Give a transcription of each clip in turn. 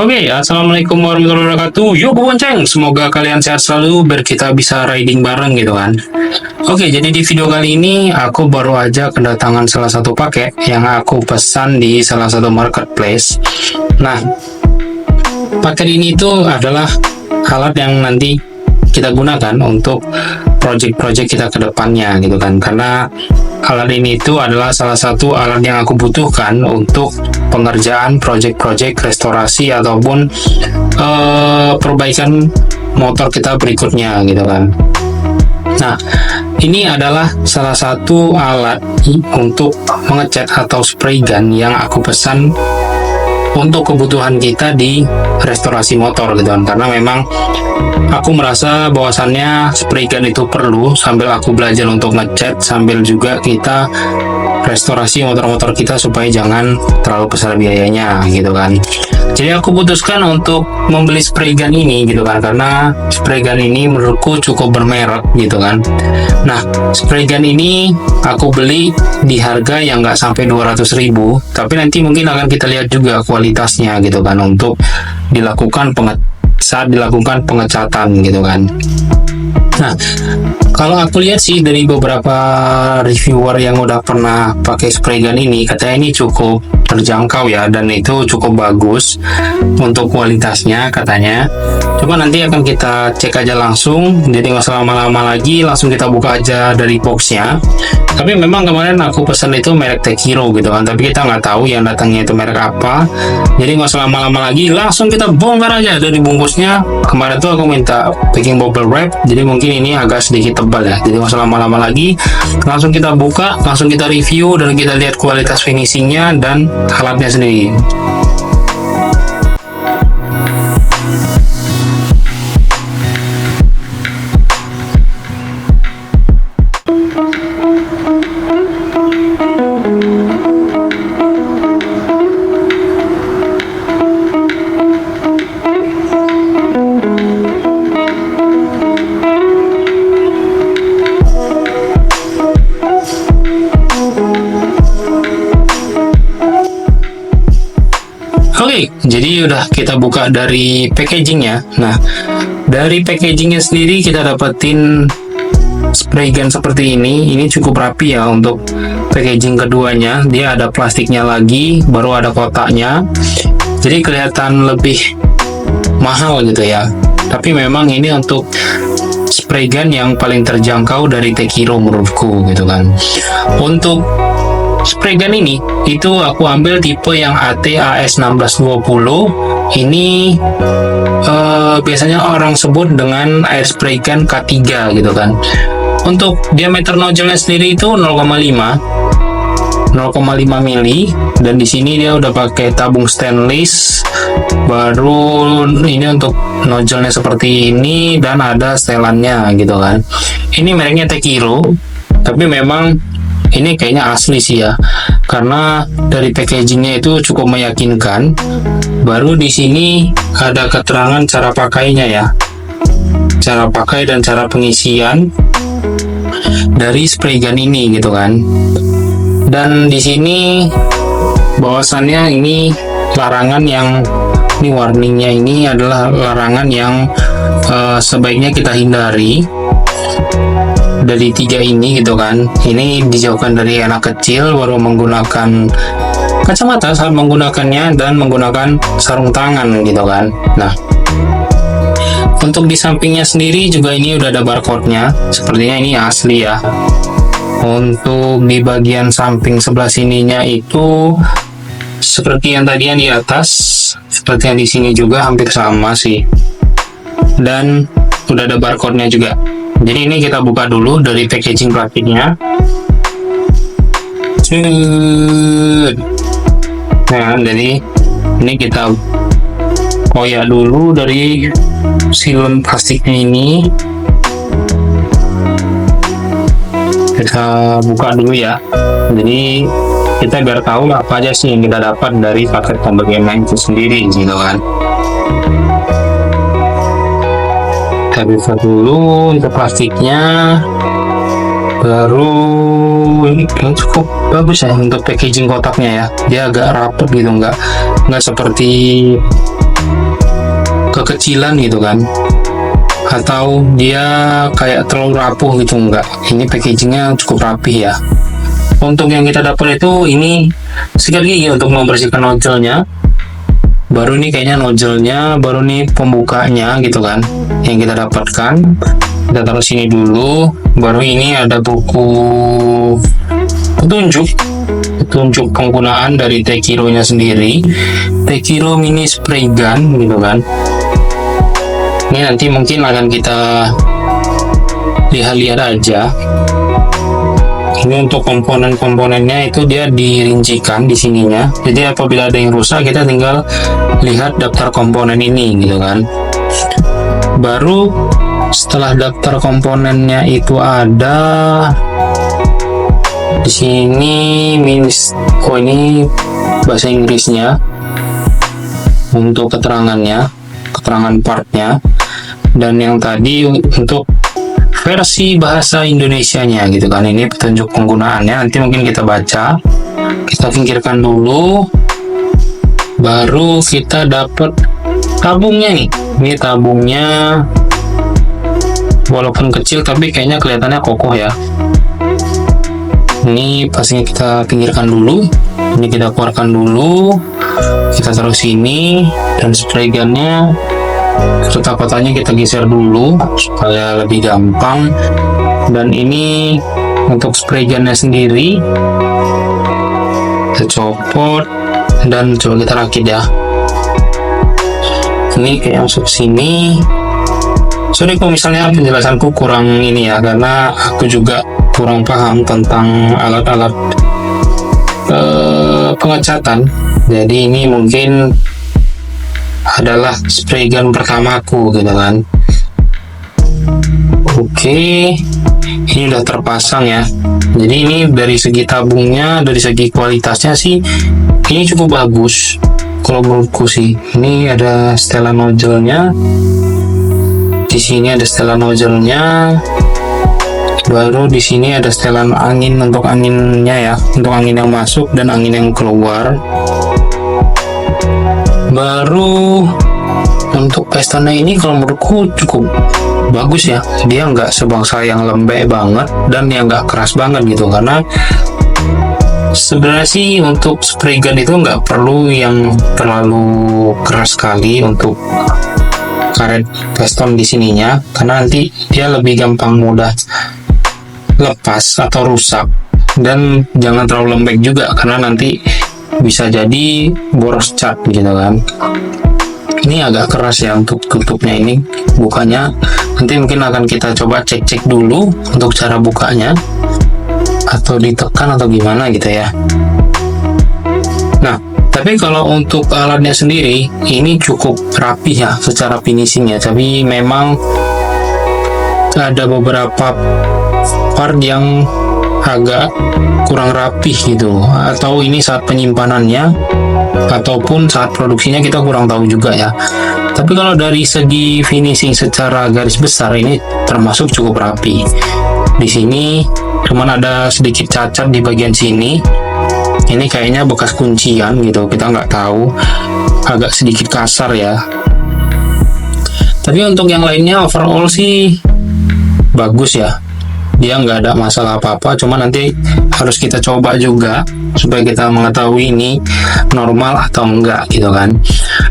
Oke, assalamualaikum warahmatullahi wabarakatuh. Yuk bonceng, semoga kalian sehat selalu biar kita bisa riding bareng gitu kan. Oke, jadi di video kali ini aku baru aja kedatangan salah satu paket yang aku pesan di salah satu marketplace. Nah, paket ini itu adalah alat yang nanti kita gunakan untuk project-project kita ke depannya gitu kan, karena alat ini itu adalah salah satu alat yang aku butuhkan untuk pengerjaan project-project restorasi ataupun perbaikan motor kita berikutnya gitu kan. Nah, ini adalah salah satu alat untuk mengecat atau spray gun yang aku pesan untuk kebutuhan kita di restorasi motor gitu kan, karena memang aku merasa bahwasannya spray gun itu perlu sambil aku belajar untuk ngecat sambil juga kita restorasi motor-motor kita supaya jangan terlalu besar biayanya gitu kan. Jadi aku putuskan untuk membeli spray gun ini gitu kan, karena spray gun ini menurutku cukup bermerek gitu kan. Nah, spray gun ini aku beli di harga yang nggak sampai 200.000, tapi nanti mungkin akan kita lihat juga kualitasnya gitu kan untuk dilakukan saat dilakukan pengecatan gitu kan. Nah, kalau aku lihat sih dari beberapa reviewer yang udah pernah pakai spray gun ini, katanya ini cukup terjangkau ya, dan itu cukup bagus untuk kualitasnya katanya. Coba nanti akan kita cek aja langsung, jadi nggak usah lama-lama lagi, langsung kita buka aja dari boxnya. Tapi memang kemarin aku pesan itu merek Tekiro gitu kan, tapi kita nggak tahu yang datangnya itu merek apa. Jadi nggak usah lama-lama lagi, langsung kita bongkar aja dari bungkusnya. Kemarin tuh aku minta packing bubble wrap, jadi mungkin ini agak sedikit tebal ya, jadi nggak usah lama-lama lagi, langsung kita buka, langsung kita review dan kita lihat kualitas finishingnya dan alatnya sendiri. Oke, jadi udah kita buka dari packagingnya. Nah, dari packagingnya sendiri kita dapetin spray gun seperti ini. Ini cukup rapi ya untuk packaging keduanya. Dia ada plastiknya lagi, baru ada kotaknya. Jadi kelihatan lebih mahal gitu ya. Tapi memang ini untuk spray gun yang paling terjangkau dari Tekiro menurutku gitu kan. Untuk spray gun ini itu aku ambil tipe yang AT AS1620. Ini biasanya orang sebut dengan air spray gun K3 gitu kan. Untuk diameter nozzle-nya sendiri itu 0,5 mili, dan di sini dia udah pakai tabung stainless. Baru ini untuk nozzle-nya seperti ini dan ada setelannya gitu kan. Ini mereknya Tekiro, tapi memang ini kayaknya asli sih ya, karena dari packagingnya itu cukup meyakinkan. Baru di sini ada keterangan cara pakainya ya, cara pakai dan cara pengisian dari spray gun ini gitu kan. Dan di sini bahwasannya ini larangan yang ini warningnya ini adalah larangan yang sebaiknya kita hindari dari tiga ini gitu kan. Ini dijauhkan dari anak kecil, baru menggunakan kacamata saat menggunakannya, dan menggunakan sarung tangan gitu kan. Nah, untuk di sampingnya sendiri juga ini udah ada barcode-nya, sepertinya ini asli ya. Untuk di bagian samping sebelah sininya itu seperti yang tadi yang di atas, seperti yang di sini juga hampir sama sih, dan udah ada barcode-nya juga. Jadi ini kita buka dulu dari packaging plastiknya. Nah, jadi ini kita koyak dulu dari silen plastiknya ini. Kita buka dulu ya. Jadi kita biar tahu apa aja sih yang kita dapat dari paket pembelian itu sendiri gitu kan. Kita buka dulu untuk plastiknya, baru ini cukup bagus ya untuk packaging kotaknya ya. Dia agak rapet gitu, nggak seperti kekecilan gitu kan, atau dia kayak terlalu rapuh gitu, enggak. Ini packagingnya cukup rapih ya. Untuk yang kita dapat itu ini sikat gigi untuk membersihkan nozzle-nya. Baru nih kayaknya nozzle-nya, baru nih pembukanya gitu kan yang kita dapatkan. Kita taruh sini dulu. Baru ini ada buku petunjuk penggunaan dari Tekiro nya sendiri, Tekiro mini spray gun gitu kan. Ini nanti mungkin akan kita lihat-lihat aja. Ini untuk komponen-komponennya itu dia dirincikan di sininya. Jadi apabila ada yang rusak, kita tinggal lihat daftar komponen ini gitu kan. Baru setelah daftar komponennya itu ada di sini ini bahasa Inggrisnya untuk keterangan partnya, dan yang tadi untuk versi bahasa Indonesianya gitu kan. Ini petunjuk penggunaannya, nanti mungkin kita baca, kita singkirkan dulu. Baru kita dapat tabungnya nih. Ini tabungnya walaupun kecil tapi kayaknya kelihatannya kokoh ya. Ini pastinya kita pinggirkan dulu. Ini kita keluarkan dulu, kita taruh sini, dan spray gunnya serta kotaknya kita geser dulu supaya lebih gampang. Dan ini untuk spray gunnya sendiri kita copot dan coba kita rakit ya. Ini kayak masuk sini. Sorry kalau misalnya penjelasanku kurang ini ya, karena aku juga kurang paham tentang alat-alat pengecatan. Jadi ini mungkin adalah spray gun pertamaku gitu kan. Oke, ini udah terpasang ya. Jadi ini dari segi tabungnya, dari segi kualitasnya sih ini cukup bagus kalau menurutku sih. Ini ada setelan nozzle-nya. Di sini ada setelan nozzle-nya. Baru di sini ada setelan angin untuk anginnya ya, untuk angin yang masuk dan angin yang keluar. Baru untuk pistonnya ini kalau menurutku cukup bagus ya. Dia nggak sebangsa yang lembek banget dan yang nggak keras banget gitu, karena sebenarnya sih untuk spray gun itu nggak perlu yang terlalu keras sekali untuk karet piston di sininya, karena nanti dia lebih gampang mudah lepas atau rusak. Dan jangan terlalu lembek juga, karena nanti bisa jadi boros cat gitu kan. Ini agak keras ya untuk tutupnya, ini bukanya nanti mungkin akan kita coba cek dulu untuk cara bukanya, atau ditekan atau gimana gitu ya. Nah, tapi kalau untuk alatnya sendiri ini cukup rapi ya secara finishingnya, tapi memang ada beberapa part yang agak kurang rapih gitu, atau ini saat penyimpanannya ataupun saat produksinya kita kurang tahu juga ya. Tapi kalau dari segi finishing secara garis besar ini termasuk cukup rapi. Di sini cuman ada sedikit cacat di bagian sini. Ini kayaknya bekas kuncian gitu, kita nggak tahu, agak sedikit kasar ya. Tapi untuk yang lainnya overall sih bagus ya. Dia nggak ada masalah apa-apa, cuma nanti harus kita coba juga supaya kita mengetahui ini normal atau enggak gitu kan.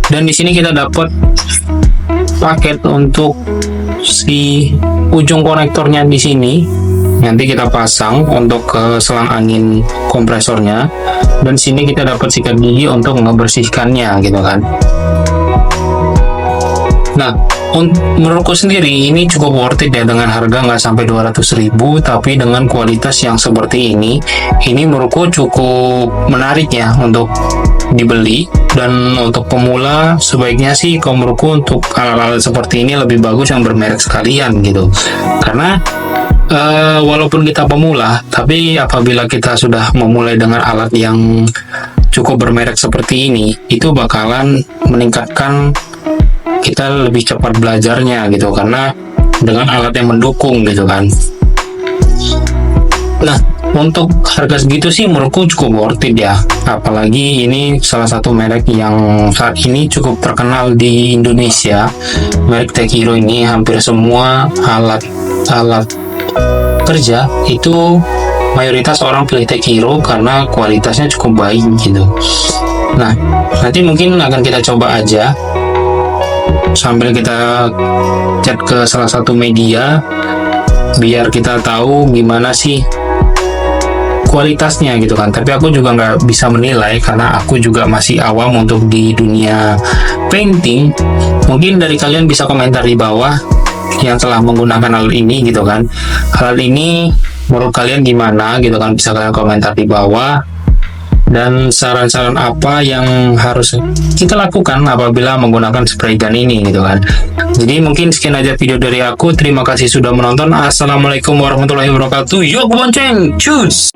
Dan di sini kita dapat paket untuk si ujung konektornya di sini. Nanti kita pasang untuk ke selang angin kompresornya, dan sini kita dapat sikat gigi untuk membersihkannya gitu kan. Nah, menurutku sendiri ini cukup worth it ya, dengan harga nggak sampai 200.000, tapi dengan kualitas yang seperti ini menurutku cukup menarik ya untuk dibeli. Dan untuk pemula sebaiknya sih kalau menurutku untuk alat-alat seperti ini lebih bagus yang bermerek sekalian gitu, karena walaupun kita pemula, tapi apabila kita sudah memulai dengan alat yang cukup bermerek seperti ini, itu bakalan meningkatkan kita lebih cepat belajarnya gitu, karena dengan alat yang mendukung gitu kan. Nah, untuk harga segitu sih menurutku cukup worth it ya, apalagi ini salah satu merek yang saat ini cukup terkenal di Indonesia. Merek Tech Hero ini hampir semua alat kerja itu mayoritas orang pilih Tech Hero karena kualitasnya cukup baik gitu. Nah, nanti mungkin akan kita coba aja sambil kita chat ke salah satu media biar kita tahu gimana sih kualitasnya gitu kan. Tapi aku juga nggak bisa menilai karena aku juga masih awam untuk di dunia painting. Mungkin dari kalian bisa komentar di bawah yang telah menggunakan alat ini gitu kan. Alat ini menurut kalian gimana gitu kan, bisa kalian komentar di bawah. Dan saran-saran apa yang harus kita lakukan apabila menggunakan spray gun ini gitu kan. Jadi mungkin sekian aja video dari aku. Terima kasih sudah menonton. Assalamualaikum warahmatullahi wabarakatuh. Yuk bonceng, cus.